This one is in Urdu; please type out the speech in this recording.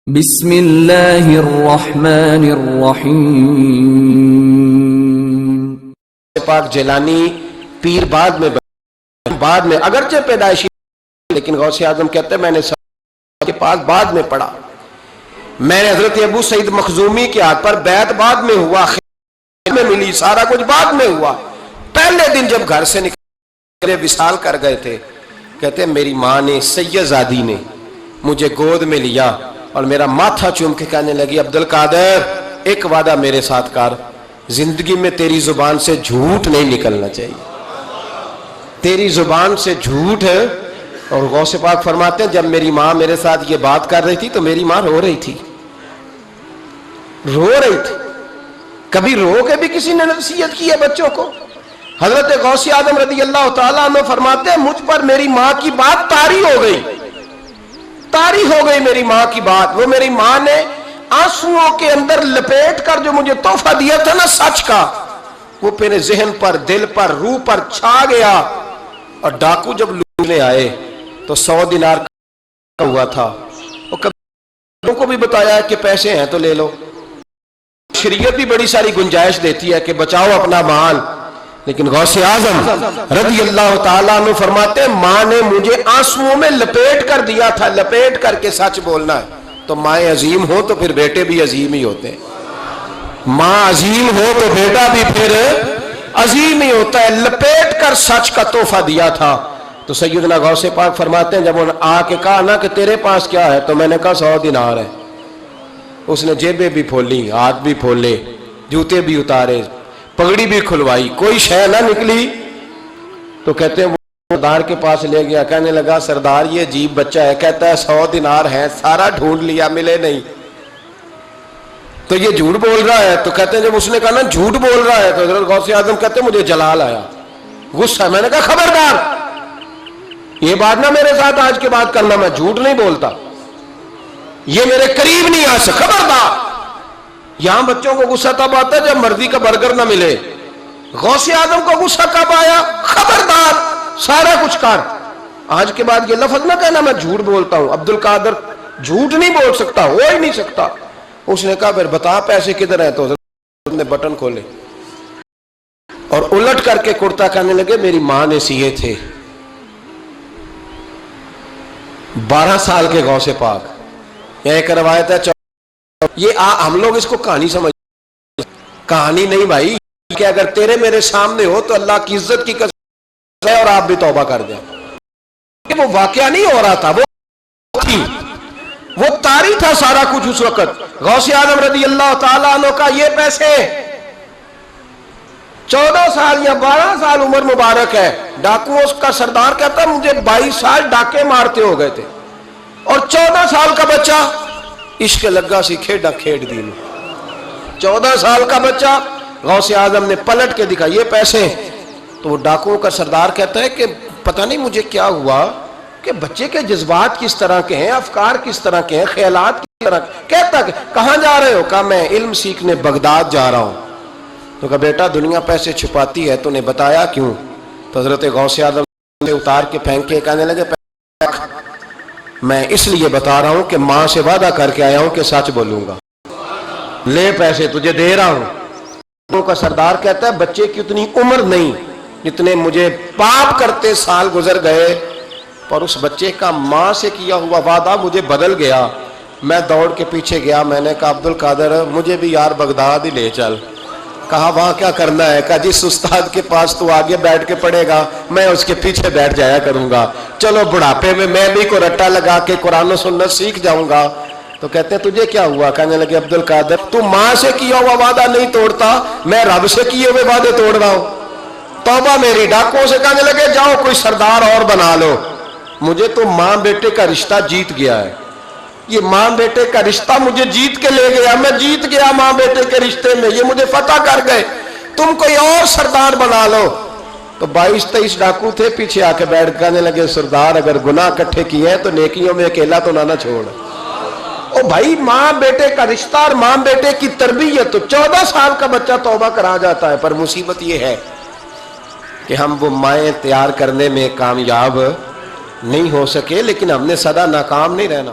بسم اللہ الرحمن الرحیم۔ پاک جیلانی پیر بعد میں اگرچہ پیدائشی لیکن غوث اعظم کہتے ہیں میں نے کے پاس بعد میں پڑھا، میں نے حضرت ابو سعید مخزومی کے ہاتھ پر بیعت بعد میں ہوا، میں ملی، سارا کچھ بعد میں ہوا۔ پہلے دن جب گھر سے نکلے وصال کر گئے تھے، کہتے ہیں میری ماں نے سیدزادی نے مجھے گود میں لیا اور میرا ماتھا چوم کے کہنے لگی عبدالقادر ایک وعدہ میرے ساتھ کر، زندگی میں تیری زبان سے جھوٹ نہیں نکلنا چاہیے، تیری زبان سے جھوٹ ہے۔ اور غوث پاک فرماتے ہیں جب میری ماں میرے ساتھ یہ بات کر رہی تھی تو میری ماں رو رہی تھی، کبھی رو کے بھی کسی نے نصیحت کی ہے بچوں کو؟ حضرت غوث اعظم رضی اللہ تعالیٰ عنہ فرماتے ہیں مجھ پر میری ماں کی بات طاری ہو گئی میری ماں کی بات۔ وہ میری ماں نے آنسوؤں کے اندر لپیٹ کر جو مجھے تحفہ دیا تھا نا سچ کا، وہ میرے ذہن پر، دل پر، روح پر چھا گیا۔ اور ڈاکو جب لوٹنے آئے تو 100 دینار ہوا تھا، وہ کبھی کو بھی بتایا کہ پیسے ہیں تو لے لو، شریعت بھی بڑی ساری گنجائش دیتی ہے کہ بچاؤ اپنا مال، لیکن غوث اعظم رضی اللہ تعالیٰ عنہ فرماتے ہیں ماں نے مجھے آنسوؤں میں لپیٹ کر دیا تھا، لپیٹ کر کے سچ بولنا ہے۔ تو مائیں عظیم ہو تو پھر بیٹے بھی عظیم ہی ہوتے ہیں، ماں عظیم ہو تو بیٹا بھی پھر عظیم ہی ہوتا ہے۔ لپیٹ کر سچ کا تحفہ دیا تھا۔ تو سیدنا غوث پاک فرماتے ہیں جب انہوں نے آ کے کہا نا کہ تیرے پاس کیا ہے، تو میں نے کہا 100 دینار ہے۔ اس نے جیبیں بھی کھولی، ہاتھ بھی کھولے، جوتے بھی اتارے، پگڑی بھی کھلوائی، کوئی شے نہ نکلی۔ تو کہتے ہیں وہ سردار کے پاس لے گیا، کہنے لگا سردار یہ عجیب بچہ ہے، کہتا ہے 100 دینار ہے، سارا ڈھونڈ لیا ملے نہیں، تو یہ جھوٹ بول رہا ہے۔ تو کہتے ہیں جب اس نے کہا نا جھوٹ بول رہا ہے، تو حضرت غوث اعظم کہتے ہیں مجھے جلال آیا، غصہ، میں نے کہا خبردار یہ بات نہ میرے ساتھ آج کے بعد کرنا، میں جھوٹ نہیں بولتا، یہ میرے قریب نہیں آ سکتا، خبردار۔ یہاں بچوں کو غصہ تب آتا ہے جب مرضی کا برگر نہ ملے، غوث اعظم کو غصہ کب آیا؟ خبردار سارا کچھ کر، آج کے بعد یہ لفظ نہ کہنا میں جھوٹ بولتا ہوں، عبدالقادر جھوٹ نہیں بول سکتا، ہو ہی نہیں سکتا۔ اس نے کہا پھر بتا پیسے کدھر ہیں؟ تو حضرت نے بٹن کھولے اور الٹ کر کے کرتا کہنے لگے میری ماں نے سیے تھے، 12 سال کے غوث پاک۔ یہ ایک روایت ہے، یہ ہم لوگ اس کو کہانی سمجھ، کہانی نہیں بھائی، کہ اگر تیرے میرے سامنے ہو تو اللہ کی عزت کی قسم ہے اور آپ بھی توبہ کر دیں۔ وہ واقعہ نہیں ہو رہا تھا، وہ طاری تھا سارا کچھ اس وقت۔ غوث اعظم رضی اللہ تعالیٰ عنہ کا یہ پیسے 14 سال یا 12 سال عمر مبارک ہے، ڈاکو اس کا سردار کہتا ہے مجھے 22 سال ڈاکے مارتے ہو گئے تھے، اور 14 سال کا بچہ عشق لگا سی کھیڑا کھیڑ دی، 14 سال کا بچہ۔ غوث اعظم نے پلٹ کے دکھا یہ پیسے، تو وہ ڈاکو کا سردار کہتا ہے کہ پتہ نہیں مجھے کیا ہوا کہ بچے کے جذبات کس طرح کے ہیں، افکار کس طرح کے ہیں، خیالات کس طرح کے۔ کہتا کہ کہاں جا رہے ہو؟ کہا میں علم سیکھنے بغداد جا رہا ہوں۔ تو کہا بیٹا دنیا پیسے چھپاتی ہے، تو نے بتایا کیوں؟ تو حضرت غوث اعظم نے اتار کے پھینک کے کہنے لگے میں اس لیے بتا رہا ہوں کہ ماں سے وعدہ کر کے آیا ہوں کہ سچ بولوں گا، لے پیسے تجھے دے رہا ہوں۔ کا سردار کہتا ہے بچے کی اتنی عمر نہیں جتنے مجھے پاپ کرتے سال گزر گئے، پر اس بچے کا ماں سے کیا ہوا وعدہ مجھے بدل گیا۔ میں دوڑ کے پیچھے گیا، میں نے کہا عبدالقادر مجھے بھی یار بغداد ہی لے چل۔ کہا وہاں کیا کرنا ہے؟ کہا جس استاد کے پاس تو آگے بیٹھ کے پڑھے گا میں اس کے پیچھے بیٹھ جایا کروں گا، چلو بڑھاپے میں بھی کو رٹا لگا کے قرآن و سنت سیکھ جاؤں گا۔ تو کہتے ہیں تجھے کیا ہوا؟ کہنے لگے عبدالقادر تو ماں سے کیا ہوا وعدہ نہیں توڑتا، میں رب سے کیے ہوئے وعدے توڑ رہا ہوں، توبہ میری۔ ڈاکوں سے کہنے لگے جاؤ کوئی سردار اور بنا لو، مجھے تو ماں بیٹے کا رشتہ جیت گیا ہے، یہ ماں بیٹے کا رشتہ مجھے جیت کے لے گیا، میں جیت گیا ماں بیٹے کے رشتے میں، یہ مجھے فتح کر گئے، تم کوئی اور سردار بنا لو۔ تو 22-23 ڈاکو تھے، پیچھے آ کے بیٹھ کہنے لگے سردار اگر گناہ اکٹھے کیے ہیں تو نیکیوں میں اکیلا تو نہ چھوڑ۔ او بھائی ماں بیٹے کا رشتہ اور ماں بیٹے کی تربیت، تو 14 سال کا بچہ توبہ کرا جاتا ہے، پر مصیبت یہ ہے کہ ہم وہ مائیں تیار کرنے میں کامیاب نہیں ہو سکے، لیکن ہم نے سدا ناکام نہیں رہنا۔